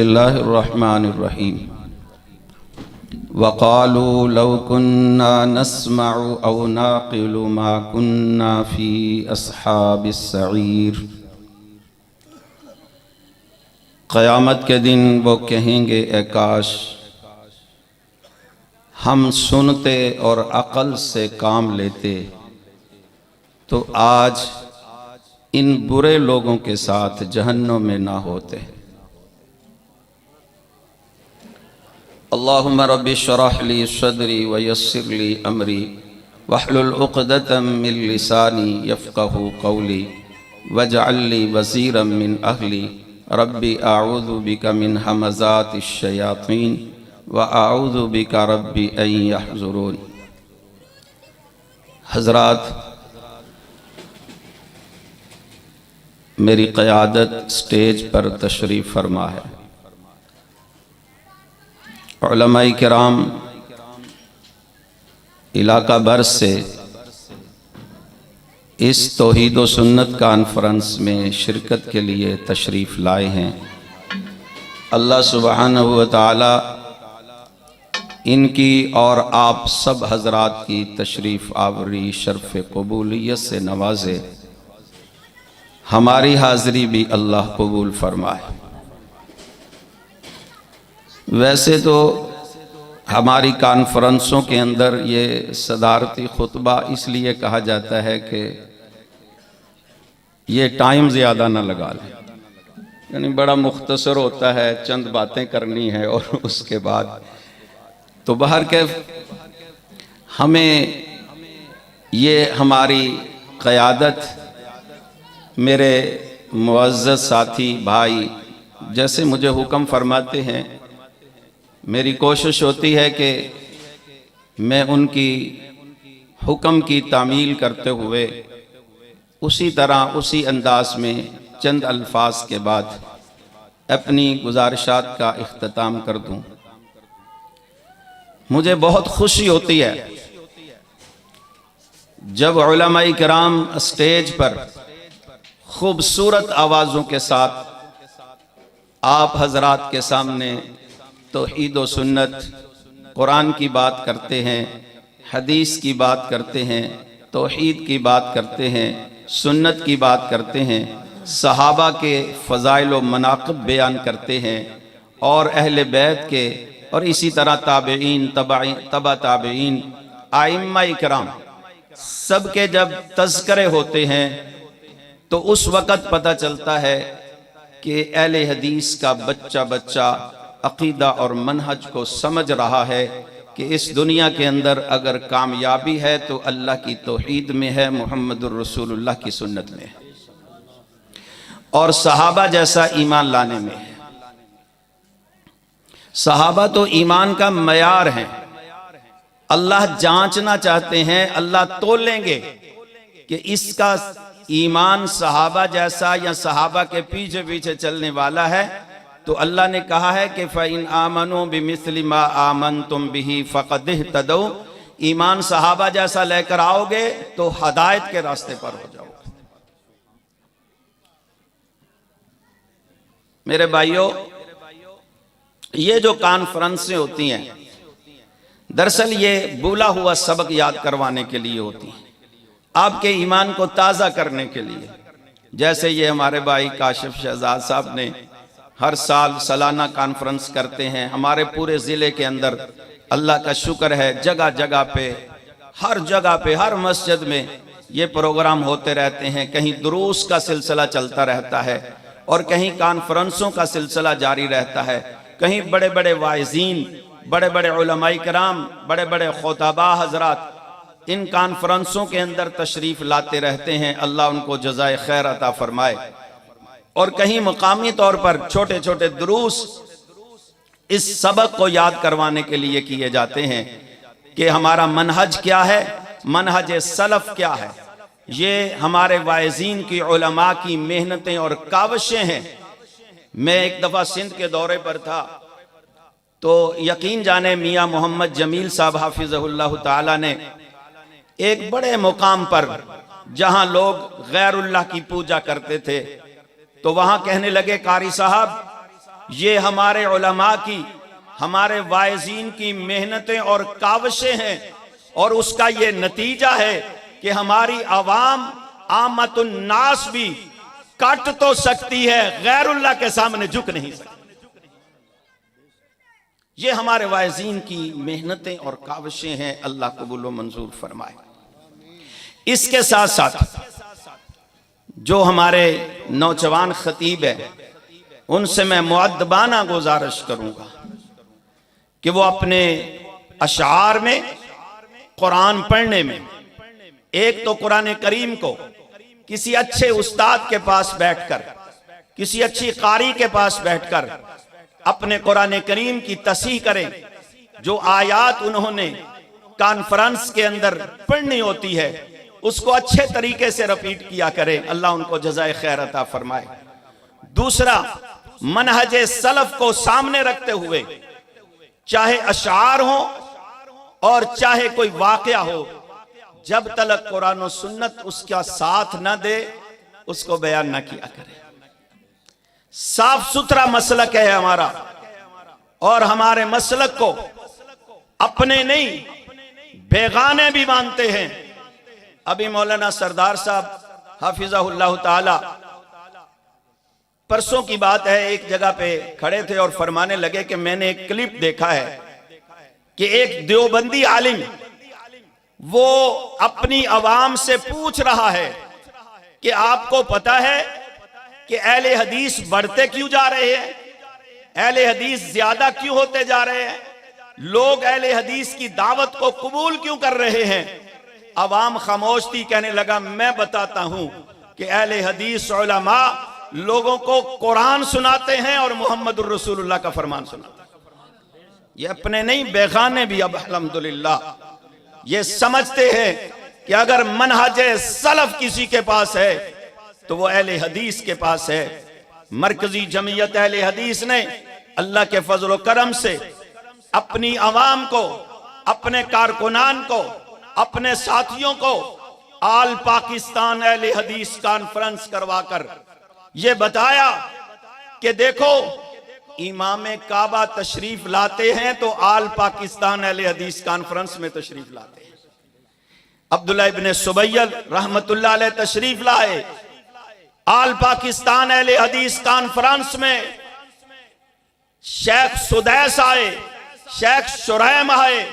बिस्मिल्लाहिर्रहमानिर्रहीम। वक़ालू लौ कुन्ना नस्मअु औ नाक़िलु मा कुन्ना फ़ी अस्हाबिस सईर। क़यामत के दिन वो कहेंगे, ए काश हम सुनते और अक़ल से काम लेते तो आज इन बुरे लोगों के साथ जहन्नुम में ना होते। अल्लाहुम्मा रब्बि श्रह ली सदरी व यस्सिर ली अमरी वहलुल उक़दतम मिन लिसानी यफ़क़हू क़ौली वजअल ली वज़ीरम मिन अहली रब्बी अऊज़ु बिका मिन हमज़ातिश शयातीन व अऊज़ु बिका रब्बी अन यहज़ुरून। हज़रात, मेरी क़यादत स्टेज पर तशरीफ़ फरमा है। उलमाए किराम इलाका भर से इस तौहीद व सुन्नत कॉन्फ्रेंस में शिरकत के लिए तशरीफ़ लाए हैं। अल्लाह सुब्हानहू व तआला इनकी और आप सब हजरात की तशरीफ़ आवरी शर्फ़ कबूलियत से नवाजे। हमारी हाज़िरी भी अल्लाह कबूल फरमाए। वैसे तो हमारी कॉन्फ्रेंसों के अंदर ये सदारती खुतबा इसलिए कहा जाता है कि ये टाइम ज़्यादा ना लगा लें, यानी बड़ा मुख्तसर होता है, चंद बातें करनी है और उसके बाद तो बाहर के हमें ये हमारी क़यादत मेरे मुअज़्ज़ज़ साथी भाई जैसे मुझे हुक्म फरमाते हैं, मेरी कोशिश होती है कि मैं उनकी हुक्म की तामील करते हुए उसी तरह उसी अंदाज में चंद अल्फाज के बाद अपनी गुजारिशात का इख्तिताम कर दूं। मुझे बहुत खुशी होती है जब उलमाए किराम स्टेज पर खूबसूरत आवाज़ों के साथ आप हजरात के सामने तौहीद व सुन्नत, कुरान की बात करते हैं, हदीस की बात करते हैं, तौहीद की बात करते हैं, सुन्नत की बात करते हैं, सहाबा के फ़ज़ाइल व मनाक़िब बयान करते हैं और अहले बैत के और इसी तरह ताबईन, तबा ताबईन, आइम्मा इकराम सब के जब तज़किरे होते हैं तो उस वक़्त पता चलता है कि अहले हदीस का बच्चा बच्चा अक़ीदा और मनहज को समझ रहा है कि इस दुनिया के अंदर अगर कामयाबी है तो अल्लाह की तौहीद में है, मुहम्मदुर रसूलुल्लाह की सुन्नत में है और सहाबा जैसा ईमान लाने में है। सहाबा तो ईमान का मयार हैं। अल्लाह जांचना चाहते हैं, अल्लाह तोलेंगे कि इसका ईमान सहाबा जैसा या सहाबा के पीछे पीछे चलने वाला है। तो अल्लाह ने कहा है कि फ़इन आमनू बिमिस्लि मा आमनतुम बिही फ़क़द इह्तदौ। ईमान सहाबा जैसा लेकर आओगे तो हदायत के रास्ते पर हो जाओगे। मेरे भाइयों, ये जो कॉन्फ्रेंसें होती हैं दरअसल ये भूला हुआ सबक याद करवाने के लिए होती हैं, आपके ईमान को ताज़ा करने के लिए। जैसे ये हमारे भाई काशिफ शहजाद साहब ने हर साल सालाना कॉन्फ्रेंस करते हैं। हमारे पूरे ज़िले के अंदर अल्लाह का शुक्र है जगह जगह पे, हर जगह पे, हर मस्जिद में ये प्रोग्राम होते रहते हैं। कहीं दुरूस का सिलसिला चलता रहता है और कहीं कॉन्फ्रेंसों का सिलसिला जारी रहता है। कहीं बड़े बड़े वाइज़ीन, बड़े बड़े उलमाए किराम, बड़े बड़े खुताबा हजरात इन कॉन्फ्रेंसों के अंदर तशरीफ़ लाते रहते हैं। अल्लाह उनको जज़ाए खैर अता फरमाए। और कहीं मुकामी तौर पर छोटे छोटे दुरूस इस सबक को याद करवाने के लिए किए जाते हैं कि हमारा मनहज क्या है, मनहज सलफ क्या है। ये हमारे वाइज़ीन की, उलमा की मेहनतें और काविशें हैं। मैं एक दफ़ा सिंध के दौरे पर था तो यकीन जाने मियाँ मोहम्मद जमील साहब हाफिज़हुल्लाह ताला ने एक बड़े मुकाम पर जहाँ लोग गैरुल्लाह की पूजा करते थे तो वहां कहने लगे, कारी साहब ये हमारे उलमा की, हमारे वाइज़ीन की मेहनतें और काविशें हैं, और उसका ये नतीजा है कि हमारी आवाम आमतुन नास भी कट तो सकती है, गैरुल्लाह के सामने झुक नहीं सकती। ये हमारे वाइज़ीन की मेहनतें और काविशें हैं, अल्लाह कबूल व मंजूर फरमाए। इसके साथ साथ जो हमारे नौजवान खतीब है, उनसे मैं मुअद्दबाना गुजारिश करूंगा कि वो अपने अशार में, कुरान पढ़ने में, एक तो कुरान करीम को किसी अच्छे उस्ताद के पास बैठकर, किसी अच्छी कारी के पास बैठकर अपने कुरान करीम की तस्हीह करें। जो आयात उन्होंने कॉन्फ्रेंस के अंदर पढ़नी होती है उसको अच्छे तरीके से रिपीट किया करें। अल्लाह उनको जज़ाए खैर अता फरमाए। दूसरा, मनहजे सलफ को सामने रखते हुए, चाहे अशार हो और चाहे कोई वाकया हो, जब तक कुरान और सुन्नत उसका साथ न दे उसको बयान न किया करे। साफ सुथरा मसलक है हमारा, और हमारे मसलक को अपने नहीं बेगाने भी मानते हैं। अभी मौलाना सरदार साहब हाफिज़हुल्लाह ताला, परसों की बात है, एक जगह पे खड़े थे और फरमाने लगे कि मैंने एक क्लिप देखा है कि एक देवबंदी आलिम वो अपनी आवाम से पूछ रहा है कि आपको पता है कि अहले हदीस बढ़ते क्यों जा रहे हैं, अहले हदीस ज्यादा क्यों होते जा रहे हैं, लोग अहले हदीस की दावत को कबूल क्यों कर रहे हैं। अवाम खामोश थी। कहने लगा, मैं बताता हूं कि अहले हदीस उलमा लोगों को कुरान सुनाते हैं और मुहम्मदुर रसूलुल्लाह का फरमान सुनाते हैं। ये अपने नहीं बेगाने भी अब अल्हम्दुलिल्लाह ये समझते हैं कि अगर मनहजे सलफ किसी के पास है तो वो अहले हदीस के पास है। मरकजी जमीयत अहले हदीस ने अल्लाह के फजल करम से अपनी आवाम को, अपने कारकुनान को, अपने साथियों को आल पाकिस्तान अहले हदीस कॉन्फ्रेंस करवाकर ये बताया कि देखो, इमाम काबा तशरीफ लाते हैं तो आल पाकिस्तान अहले हदीस कॉन्फ्रेंस में तशरीफ लाते हैं। अब्दुल्लाह इब्ने सुबैल रहमतुल्लाह अलैह तशरीफ लाए आल पाकिस्तान अहले हदीस कॉन्फ्रेंस में। शेख सुदैस आए, शेख शुरैम आए,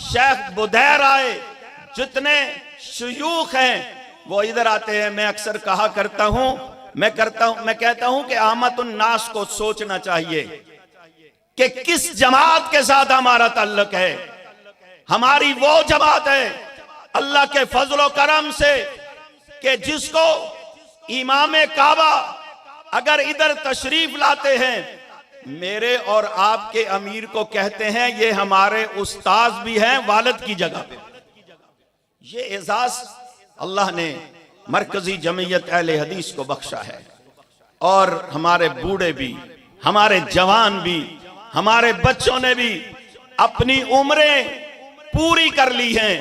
शेख बुदैर आए, जितने शयूख हैं वो इधर आते हैं। मैं अक्सर कहा करता हूं, मैं कहता हूं कि आमतुन नास को सोचना चाहिए कि किस जमात के साथ हमारा ताल्लुक है। हमारी वो जमात है अल्लाह के फजलो करम से कि जिसको इमाम काबा अगर इधर तशरीफ लाते हैं, मेरे और आपके अमीर को कहते हैं ये हमारे उस्ताद भी हैं वालिद की जगह पे। ये एजाज अल्लाह ने मरकजी जमीयत अहले हदीस को बख्शा है। और हमारे बूढ़े भी, हमारे जवान भी, हमारे बच्चों ने भी अपनी उम्रें पूरी कर ली हैं।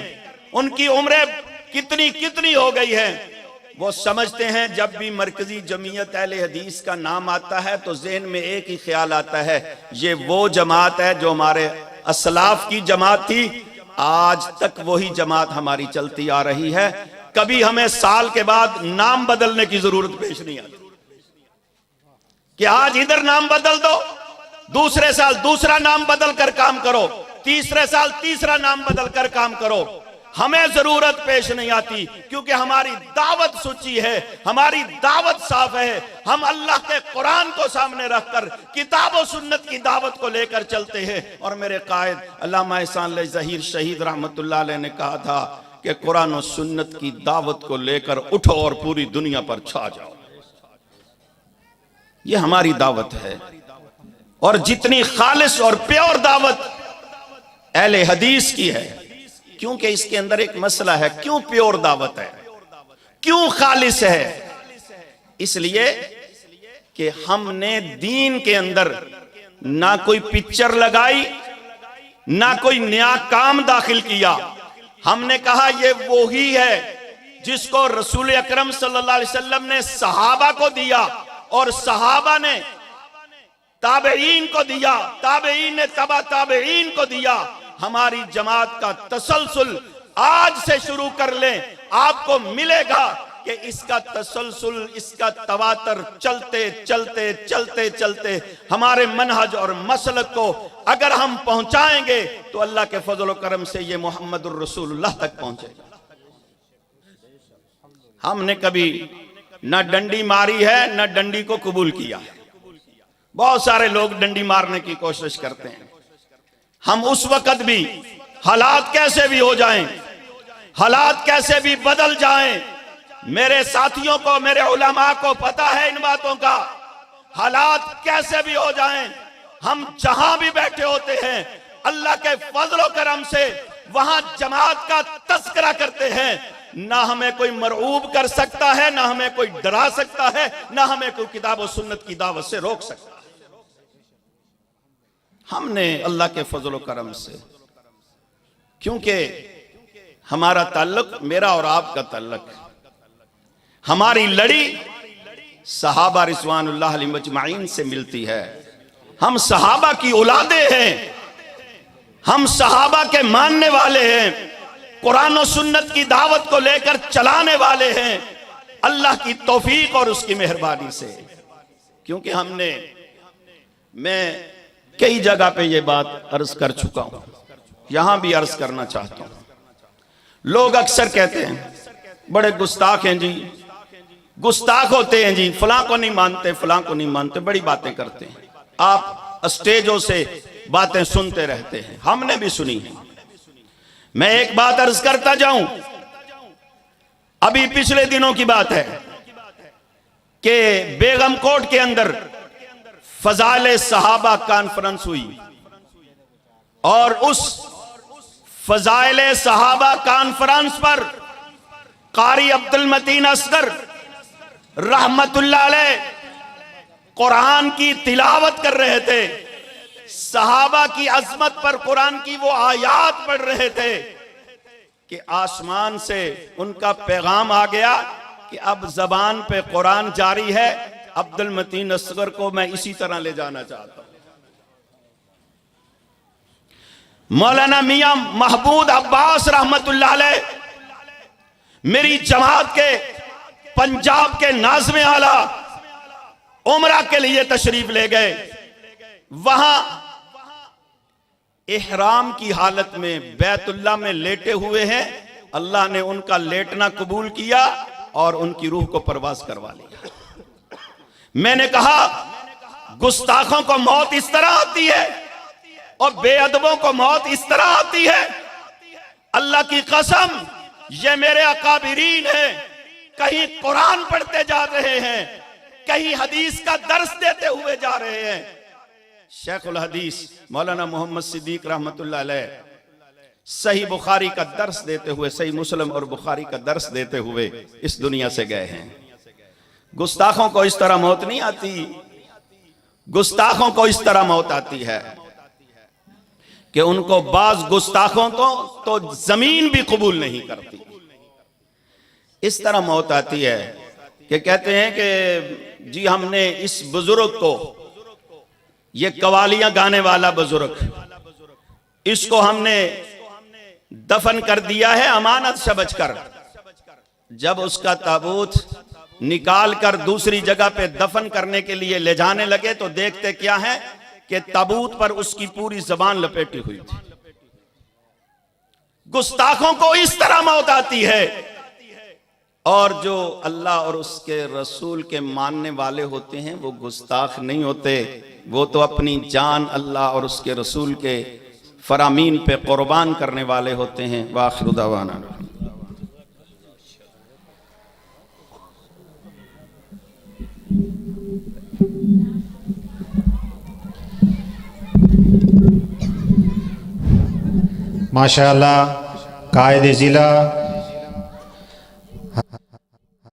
उनकी उम्रें कितनी कितनी हो गई हैं। वो समझते हैं जब भी मरकजी जमीयत अहले हदीस का नाम आता है तो ज़हन में एक ही ख्याल आता है, ये वो जमात है जो हमारे असलाफ की जमात थी। आज तक वही जमात हमारी चलती आ रही है। कभी हमें साल के बाद नाम बदलने की जरूरत पेश नहीं आती कि आज इधर नाम बदल दो, दूसरे साल दूसरा नाम बदल कर काम करो, तीसरे साल तीसरा नाम बदल कर काम करो। हमें जरूरत पेश नहीं आती क्योंकि हमारी दावत सच्ची है, हमारी दावत साफ है। हम अल्लाह के कुरान को सामने रखकर किताब और सुन्नत की दावत को लेकर चलते हैं। और मेरे कायद अल्लामा एहसान ज़हीर शहीद रहमतुल्लाह अलैह ने कहा था कि कुरान और सुन्नत की दावत को लेकर उठो और पूरी दुनिया पर छा जाओ। ये हमारी दावत है। और जितनी खालिस और प्योर दावत अहले हदीस की है, क्योंकि इसके अंदर एक मसला है, क्यों प्योर दावत है, क्यों खालिस है? इसलिए कि हमने दीन के अंदर ना कोई पिक्चर लगाई, ना कोई नया काम दाखिल किया। हमने कहा ये वो ही है जिसको रसूल अकरम सल्लल्लाहु अलैहि वसल्लम ने सहाबा को दिया और सहाबा ने ताबेईन को दिया, ताबेईन ने तबा ताबेईन को दिया। हमारी जमात का तसलसल आज से शुरू कर लें, आपको मिलेगा कि इसका तसलसल, इसका तवातर चलते चलते चलते चलते हमारे मनहज और मसलक को अगर हम पहुंचाएंगे तो अल्लाह के फजल और करम से ये मोहम्मदुर रसूलुल्लाह तक पहुंचेगा। हमने कभी न डंडी मारी है न डंडी को कबूल किया है। बहुत सारे लोग डंडी मारने की कोशिश करते हैं। हम उस वक्त भी हालात कैसे भी हो जाएं, हालात कैसे भी बदल जाएं, मेरे साथियों को, मेरे उलमा को पता है इन बातों का। हालात कैसे भी हो जाएं, हम जहां भी बैठे होते हैं अल्लाह के फजल और करम से वहां जमात का तस्करा करते हैं। ना हमें कोई मरऊब कर सकता है, ना हमें कोई डरा सकता है, ना हमें कोई किताब और सुन्नत की दावत से रोक सकता है। हमने अल्लाह के फजल और करम से, क्योंकि हमारा ताल्लुक, मेरा और आपका ताल्लुक, हमारी लड़ी सहाबा रिज़वानुल्लाह अलैहिम अजमाइन से मिलती है। हम सहाबा की औलादे हैं, हम सहाबा के मानने वाले हैं, कुरान और सुन्नत की दावत को लेकर चलाने वाले हैं अल्लाह की तौफीक और उसकी मेहरबानी से। क्योंकि मैं कई जगह पे ये बात अर्ज कर चुका हूं, यहां भी अर्ज करना चाहता हूं। लोग अक्सर कहते हैं बड़े गुस्ताख हैं जी, गुस्ताख होते हैं जी, फलां को नहीं मानते, फलां को नहीं मानते, बड़ी बातें करते हैं। आप स्टेजों से बातें सुनते रहते हैं, हमने भी सुनी है। मैं एक बात अर्ज करता जाऊं, अभी पिछले दिनों की बात है कि बेगमकोट के अंदर फजाइल सहाबा कॉन्फ्रेंस हुई और उस फजाइल सहाबा कॉन्फ्रेंस पर कारी अब्दुल मतीन असगर रहमतुल्लाह अलैह कुरान की तिलावत कर रहे थे। सहाबा की अजमत पर कुरान की वो आयात पढ़ रहे थे कि आसमान से उनका पैगाम आ गया कि अब जबान पे कुरान जारी है। अब्दुल मतीन असगर को मैं इसी तरह ले जाना चाहता हूं। मौलाना मियां महबूद अब्बास रहमतुल्लाह अलैह मेरी जमात के पंजाब के नाज़िम आला उमरा के लिए तशरीफ ले गए। वहां इहराम की हालत में बैतुल्लाह में लेटे हुए हैं। अल्लाह ने उनका लेटना कबूल किया और उनकी रूह को परवाज करवा लिया। मैंने कहा गुस्ताखों को मौत इस तरह आती है और बेअदबों को मौत इस तरह आती है। अल्लाह की कसम, ये मेरे अकाबिरीन हैं, कहीं कुरान पढ़ते जा रहे हैं, कहीं हदीस का दर्स देते हुए जा रहे हैं। शेखुल हदीस मौलाना मोहम्मद सिद्दीक रहमतुल्लाह अलैह सही बुखारी का दर्स देते हुए, सही मुस्लिम और बुखारी का दर्स देते हुए इस दुनिया से गए हैं। गुस्ताखों को इस तरह मौत नहीं आती, गुस्ताखों को इस तरह मौत आती है कि उनको बाज गुस्ताखों को तो जमीन भी कबूल नहीं करती। इस तरह मौत आती है कि कहते हैं कि जी हमने इस बुजुर्ग को, ये कवालियां गाने वाला बुजुर्ग, इसको हमने दफन कर दिया है अमानत समझकर। जब उसका ताबूत निकाल कर दूसरी जगह पे दफन करने के लिए ले जाने लगे तो देखते क्या है कि ताबूत पर उसकी पूरी जबान लपेटी हुई थी। गुस्ताखों को इस तरह मौत आती है। और जो अल्लाह और उसके रसूल के मानने वाले होते हैं वो गुस्ताख नहीं होते, वो तो अपनी जान अल्लाह और उसके रसूल के फरामीन पे कुर्बान करने वाले होते हैं। वाखिरु दावाना। माशाअल्लाह कायदे ज़िला